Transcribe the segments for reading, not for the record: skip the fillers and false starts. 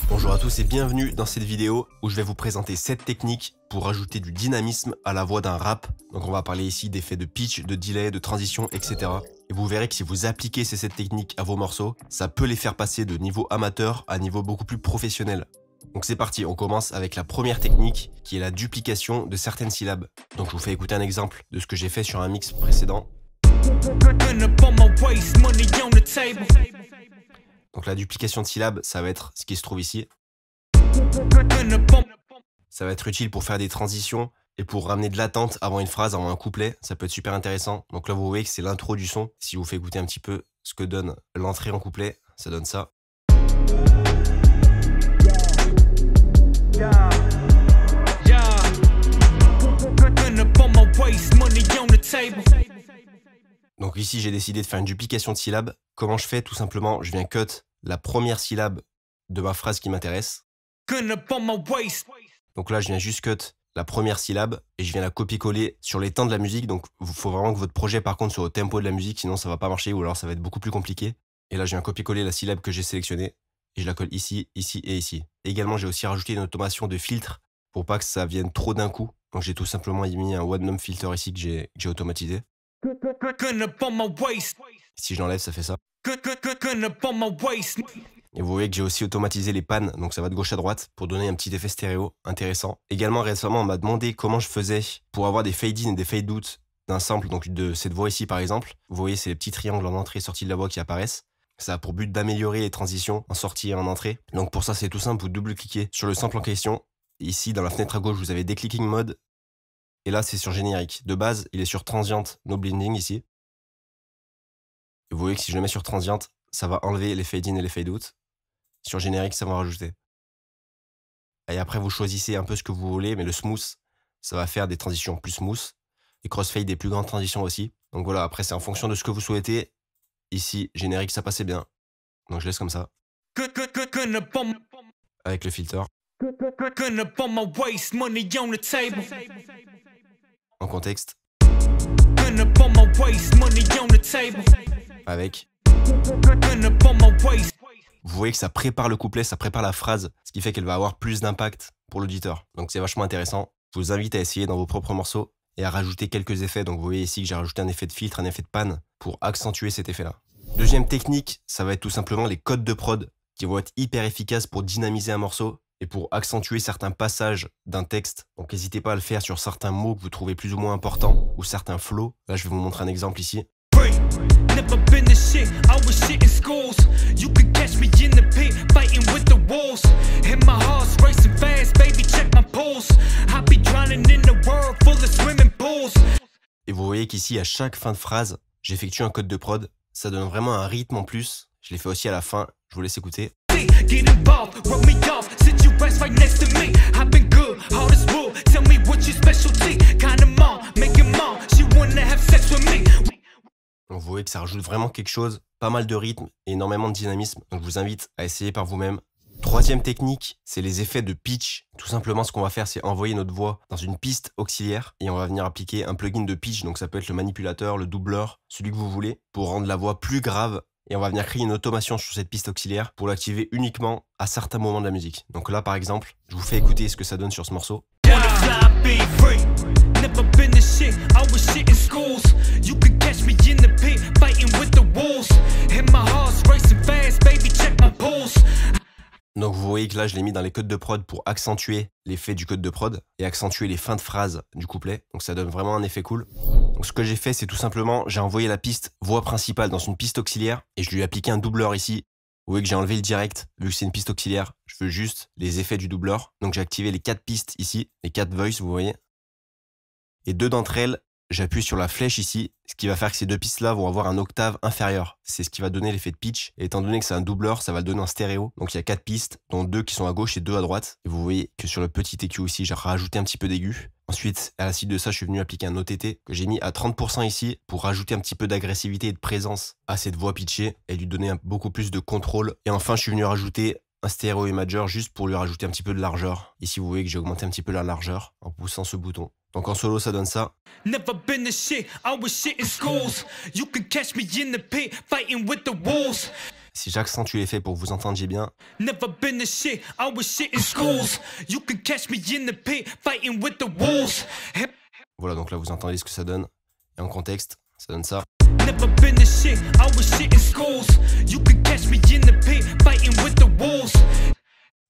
Bonjour à tous et bienvenue dans cette vidéo où je vais vous présenter 7 techniques pour ajouter du dynamisme à la voix d'un rap. Donc on va parler ici d'effets de pitch, de delay, de transition, etc. Et vous verrez que si vous appliquez ces 7 techniques à vos morceaux, ça peut les faire passer de niveau amateur à niveau beaucoup plus professionnel. Donc c'est parti, on commence avec la première technique qui est la duplication de certaines syllabes. Donc je vous fais écouter un exemple de ce que j'ai fait sur un mix précédent. Donc la duplication de syllabes, ça va être ce qui se trouve ici. Ça va être utile pour faire des transitions et pour ramener de l'attente avant une phrase, avant un couplet. Ça peut être super intéressant. Donc là, vous voyez que c'est l'intro du son. Si je vous fais écouter un petit peu ce que donne l'entrée en couplet, ça donne ça. Donc ici, j'ai décidé de faire une duplication de syllabes. Comment je fais? Tout simplement, je viens cut la première syllabe de ma phrase qui m'intéresse. Donc là, je viens juste cut la première syllabe et je viens la copier-coller sur les temps de la musique. Donc il faut vraiment que votre projet, par contre, soit au tempo de la musique, sinon ça va pas marcher ou alors ça va être beaucoup plus compliqué. Et là, je viens copier-coller la syllabe que j'ai sélectionnée et je la colle ici, ici et ici. Et également, j'ai aussi rajouté une automation de filtre pour pas que ça vienne trop d'un coup. Donc j'ai tout simplement mis un one num filter ici que j'ai automatisé. Si je l'enlève, ça fait ça. Et vous voyez que j'ai aussi automatisé les pannes, donc ça va de gauche à droite pour donner un petit effet stéréo intéressant. Également, récemment, on m'a demandé comment je faisais pour avoir des fade-in et des fade-out d'un sample, donc de cette voix ici par exemple. Vous voyez, c'est les petits triangles en entrée et sortie de la voix qui apparaissent. Ça a pour but d'améliorer les transitions en sortie et en entrée. Donc pour ça, c'est tout simple, vous double-cliquez sur le sample en question. Ici, dans la fenêtre à gauche, vous avez Declicking Mode. Et là, c'est sur générique. De base, il est sur Transient, No Blending ici. Et vous voyez que si je le mets sur Transient, ça va enlever les fade-in et les fade-out. Sur générique, ça va rajouter. Et après, vous choisissez un peu ce que vous voulez, mais le smooth, ça va faire des transitions plus smooth. Et crossfade, des plus grandes transitions aussi. Donc voilà, après, c'est en fonction de ce que vous souhaitez. Ici, générique, ça passait bien. Donc je laisse comme ça. Avec le filter. En contexte. Avec. Vous voyez que ça prépare le couplet, ça prépare la phrase, ce qui fait qu'elle va avoir plus d'impact pour l'auditeur. Donc c'est vachement intéressant. Je vous invite à essayer dans vos propres morceaux et à rajouter quelques effets. Donc vous voyez ici que j'ai rajouté un effet de filtre, un effet de panne pour accentuer cet effet-là. Deuxième technique, ça va être tout simplement les codes de prod qui vont être hyper efficaces pour dynamiser un morceau et pour accentuer certains passages d'un texte. Donc n'hésitez pas à le faire sur certains mots que vous trouvez plus ou moins importants ou certains flows. Là, je vais vous montrer un exemple ici. Et vous voyez qu'ici, à chaque fin de phrase, j'effectue un code de prod. Ça donne vraiment un rythme en plus. Je l'ai fait aussi à la fin. Je vous laisse écouter. Donc vous voyez que ça rajoute vraiment quelque chose, pas mal de rythme et énormément de dynamisme. Donc je vous invite à essayer par vous-même. Troisième technique, c'est les effets de pitch. Tout simplement, ce qu'on va faire, c'est envoyer notre voix dans une piste auxiliaire et on va venir appliquer un plugin de pitch. Donc ça peut être le manipulateur, le doubleur, celui que vous voulez, pour rendre la voix plus grave. Et on va venir créer une automation sur cette piste auxiliaire pour l'activer uniquement à certains moments de la musique. Donc là, par exemple, je vous fais écouter ce que ça donne sur ce morceau. Donc vous voyez que là, je l'ai mis dans les codes de prod pour accentuer l'effet du code de prod et accentuer les fins de phrases du couplet. Donc ça donne vraiment un effet cool. Donc ce que j'ai fait, c'est tout simplement, j'ai envoyé la piste voix principale dans une piste auxiliaire et je lui ai appliqué un doubleur ici. Vous voyez que j'ai enlevé le direct, vu que c'est une piste auxiliaire. Je veux juste les effets du doubleur. Donc j'ai activé les 4 pistes ici, les 4 voice, vous voyez. Et 2 d'entre elles, j'appuie sur la flèche ici, ce qui va faire que ces 2 pistes-là vont avoir un octave inférieur. C'est ce qui va donner l'effet de pitch. Et étant donné que c'est un doubleur, ça va le donner en stéréo. Donc il y a 4 pistes, dont 2 qui sont à gauche et 2 à droite. Et vous voyez que sur le petit EQ ici, j'ai rajouté un petit peu d'aigu. Ensuite, à la suite de ça, je suis venu appliquer un OTT que j'ai mis à 30% ici pour rajouter un petit peu d'agressivité et de présence à cette voix pitchée et lui donner beaucoup plus de contrôle. Et enfin, je suis venu rajouter un stéréo imager juste pour lui rajouter un petit peu de largeur. Ici, vous voyez que j'ai augmenté un petit peu la largeur en poussant ce bouton. Donc en solo, ça donne ça. Si j'accentue l'effet pour que vous entendiez bien. Never been the shit, I was shit in schools. You can catch me in the pit, fighting with the wolves. Voilà, donc là vous entendez ce que ça donne. Et en contexte, ça donne ça. Never been the shit, I was shit in schools. You can catch me in the pit, fighting with the wolves.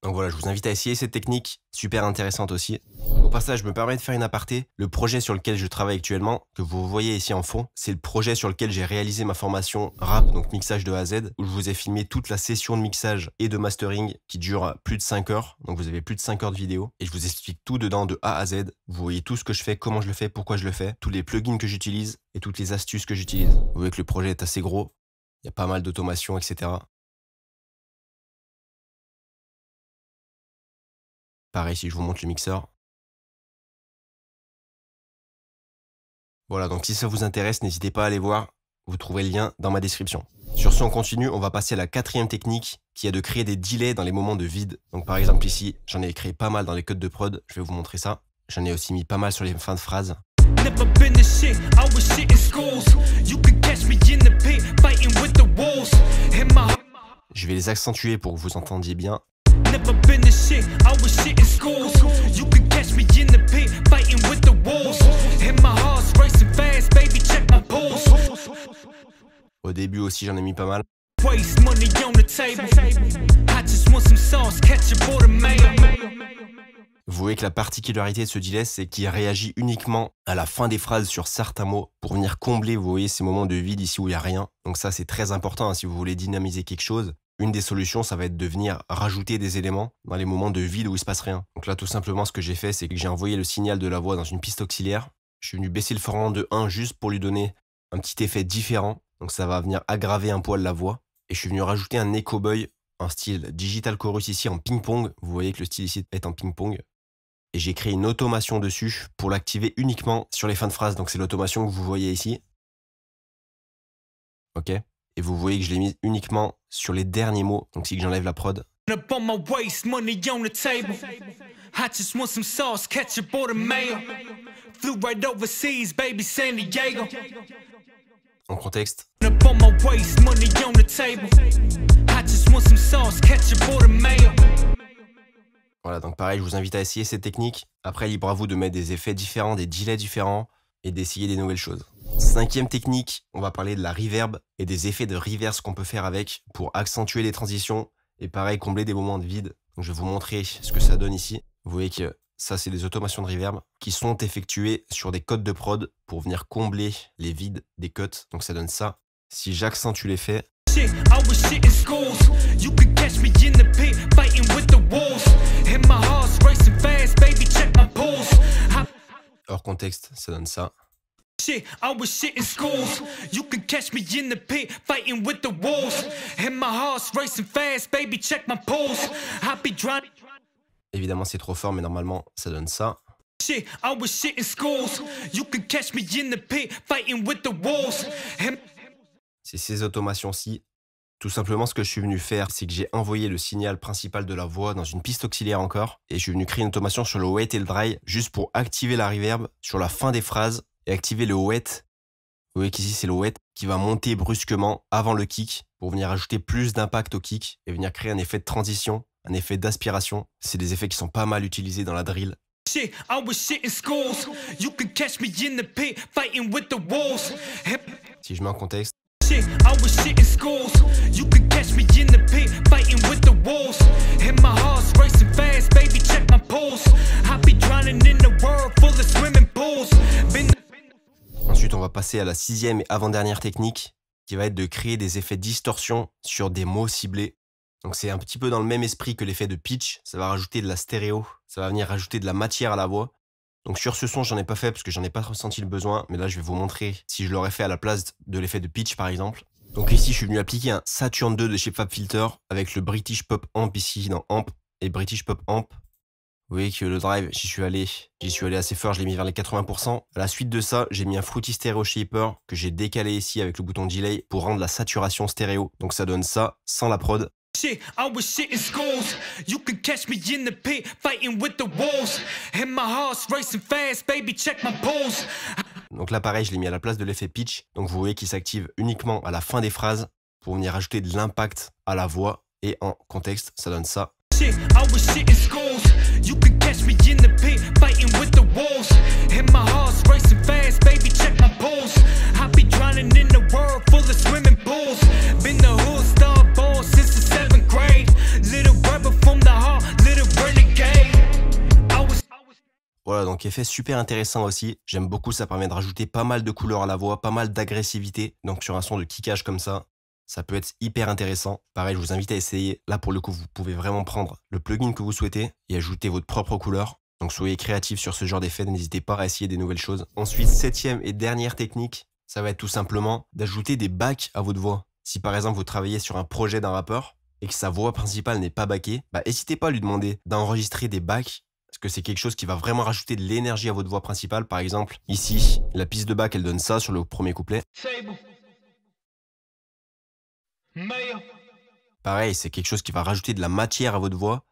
Donc voilà, je vous invite à essayer cette technique, super intéressante aussi. Au passage, je me permets de faire une aparté. Le projet sur lequel je travaille actuellement, que vous voyez ici en fond, c'est le projet sur lequel j'ai réalisé ma formation rap, donc mixage de A à Z, où je vous ai filmé toute la session de mixage et de mastering qui dure plus de 5 heures. Donc vous avez plus de 5 heures de vidéo et je vous explique tout dedans de A à Z. Vous voyez tout ce que je fais, comment je le fais, pourquoi je le fais, tous les plugins que j'utilise et toutes les astuces que j'utilise. Vous voyez que le projet est assez gros, il y a pas mal d'automation, etc. Pareil si je vous montre le mixeur. Voilà, donc si ça vous intéresse, n'hésitez pas à aller voir. Vous trouverez le lien dans ma description. Sur ce, on continue. On va passer à la quatrième technique qui est de créer des delays dans les moments de vide. Donc par exemple ici, j'en ai créé pas mal dans les codes de prod. Je vais vous montrer ça. J'en ai aussi mis pas mal sur les fins de phrases. Je vais les accentuer pour que vous entendiez bien. Never been the shit, I was shit in schools. You can catch me in the pit, fighting with the wolves. And my heart's racing fast, baby, check my pulse. Au début aussi, j'en ai mis pas mal. Waste money on the table. I just want some sauce, catch a board of mayo. Vous voyez que la particularité de ce delay, c'est qu'il réagit uniquement à la fin des phrases sur certains mots pour venir combler, vous voyez, ces moments de vide ici où il n'y a rien. Donc ça, c'est très important hein, si vous voulez dynamiser quelque chose. Une des solutions, ça va être de venir rajouter des éléments dans les moments de vide où il se passe rien. Donc là, tout simplement, ce que j'ai fait, c'est que j'ai envoyé le signal de la voix dans une piste auxiliaire. Je suis venu baisser le format de 1 juste pour lui donner un petit effet différent. Donc ça va venir aggraver un poil la voix. Et je suis venu rajouter un echo boy, un style digital chorus ici en ping-pong. Vous voyez que le style ici est en ping-pong. Et j'ai créé une automation dessus pour l'activer uniquement sur les fins de phrases. Donc c'est l'automation que vous voyez ici. Ok. Et vous voyez que je l'ai mis uniquement sur les derniers mots. Donc si j'enlève la prod. En contexte. Voilà, donc pareil, je vous invite à essayer cette technique. Après, libre à vous de mettre des effets différents, des delays différents et d'essayer des nouvelles choses. Cinquième technique, on va parler de la reverb et des effets de reverse qu'on peut faire avec pour accentuer les transitions et pareil, combler des moments de vide. Donc, je vais vous montrer ce que ça donne ici. Vous voyez que ça, c'est des automations de reverb qui sont effectuées sur des codes de prod pour venir combler les vides des cuts. Donc, ça donne ça. Si j'accentue l'effet, hors contexte, ça donne ça. Shit, I was shit in schools. You can catch me in the pit, fighting with the wolves. And my heart's racing fast, baby, check my pulse. I be drowning. Évidemment, c'est trop fort, mais normalement, ça donne ça. Shit, I was shit in schools. You can catch me in the pit, fighting with the wolves. C'est ces automations-ci. Tout simplement, ce que je suis venu faire, c'est que j'ai envoyé le signal principal de la voix dans une piste auxiliaire encore. Et je suis venu créer une automation sur le wet et le dry, juste pour activer la reverb sur la fin des phrases. Et activer le wet. Vous voyez qu'ici c'est le wet qui va monter brusquement avant le kick pour venir ajouter plus d'impact au kick et venir créer un effet de transition, un effet d'aspiration. C'est des effets qui sont pas mal utilisés dans la drill. Si je mets en contexte. Ensuite, on va passer à la sixième et avant-dernière technique qui va être de créer des effets de distorsion sur des mots ciblés. Donc c'est un petit peu dans le même esprit que l'effet de pitch. Ça va rajouter de la stéréo, ça va venir rajouter de la matière à la voix. Donc sur ce son, j'en ai pas fait parce que j'en ai pas ressenti le besoin. Mais là, je vais vous montrer si je l'aurais fait à la place de l'effet de pitch par exemple. Donc ici, je suis venu appliquer un Saturn 2 de chez FabFilter avec le British Pop Amp ici dans Amp et British Pop Amp. Vous voyez que le drive, j'y suis allé assez fort, je l'ai mis vers les 80%. À la suite de ça, j'ai mis un Fruity Stereo Shaper que j'ai décalé ici avec le bouton delay pour rendre la saturation stéréo. Donc ça donne ça sans la prod. Donc là pareil, je l'ai mis à la place de l'effet pitch. Donc vous voyez qu'il s'active uniquement à la fin des phrases pour venir ajouter de l'impact à la voix. Et en contexte, ça donne ça. Shit, I was shit in schools. You could catch me in the pit, fighting with the wolves. And my heart's racing fast, baby, check my pulse. I be drowning in the world full of swimming pools. Been the hood star boy since the 7th grade. Little rebel from the heart, little renegade. Voilà, donc effet super intéressant aussi. J'aime beaucoup, ça permet de rajouter pas mal de couleurs à la voix, pas mal d'agressivité. Donc sur un son de kickage comme ça, ça peut être hyper intéressant. Pareil, je vous invite à essayer. Là, pour le coup, vous pouvez vraiment prendre le plugin que vous souhaitez et ajouter votre propre couleur. Donc soyez créatifs sur ce genre d'effet, n'hésitez pas à essayer des nouvelles choses. Ensuite, 7e et dernière technique, ça va être tout simplement d'ajouter des backs à votre voix. Si par exemple vous travaillez sur un projet d'un rappeur et que sa voix principale n'est pas backée, n'hésitez pas à lui demander d'enregistrer des backs. Parce que c'est quelque chose qui va vraiment rajouter de l'énergie à votre voix principale. Par exemple, ici, la piste de back, elle donne ça sur le premier couplet. Pareil, c'est quelque chose qui va rajouter de la matière à votre voix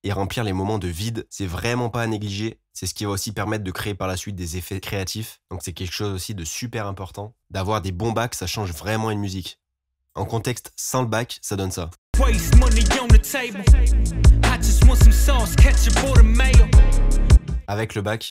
et remplir les moments de vide. C'est vraiment pas à négliger. C'est ce qui va aussi permettre de créer par la suite des effets créatifs. Donc c'est quelque chose aussi de super important. D'avoir des bons backs, ça change vraiment une musique. En contexte, sans le back, ça donne ça. Avec le back.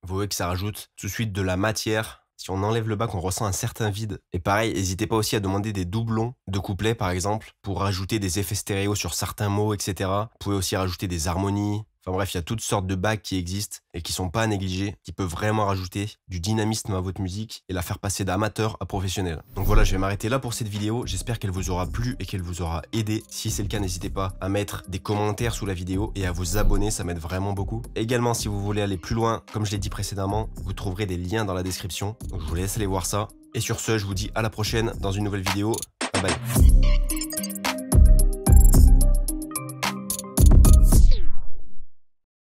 Vous voyez que ça rajoute tout de suite de la matière. Si on enlève le back, on ressent un certain vide. Et pareil, n'hésitez pas aussi à demander des doublons de couplets, par exemple, pour rajouter des effets stéréo sur certains mots, etc. Vous pouvez aussi rajouter des harmonies. Enfin bref, il y a toutes sortes de backs qui existent et qui sont pas à négliger, qui peuvent vraiment rajouter du dynamisme à votre musique et la faire passer d'amateur à professionnel. Donc voilà, je vais m'arrêter là pour cette vidéo. J'espère qu'elle vous aura plu et qu'elle vous aura aidé. Si c'est le cas, n'hésitez pas à mettre des commentaires sous la vidéo et à vous abonner, ça m'aide vraiment beaucoup. Également, si vous voulez aller plus loin, comme je l'ai dit précédemment, vous trouverez des liens dans la description. Donc je vous laisse aller voir ça. Et sur ce, je vous dis à la prochaine dans une nouvelle vidéo. Bye bye.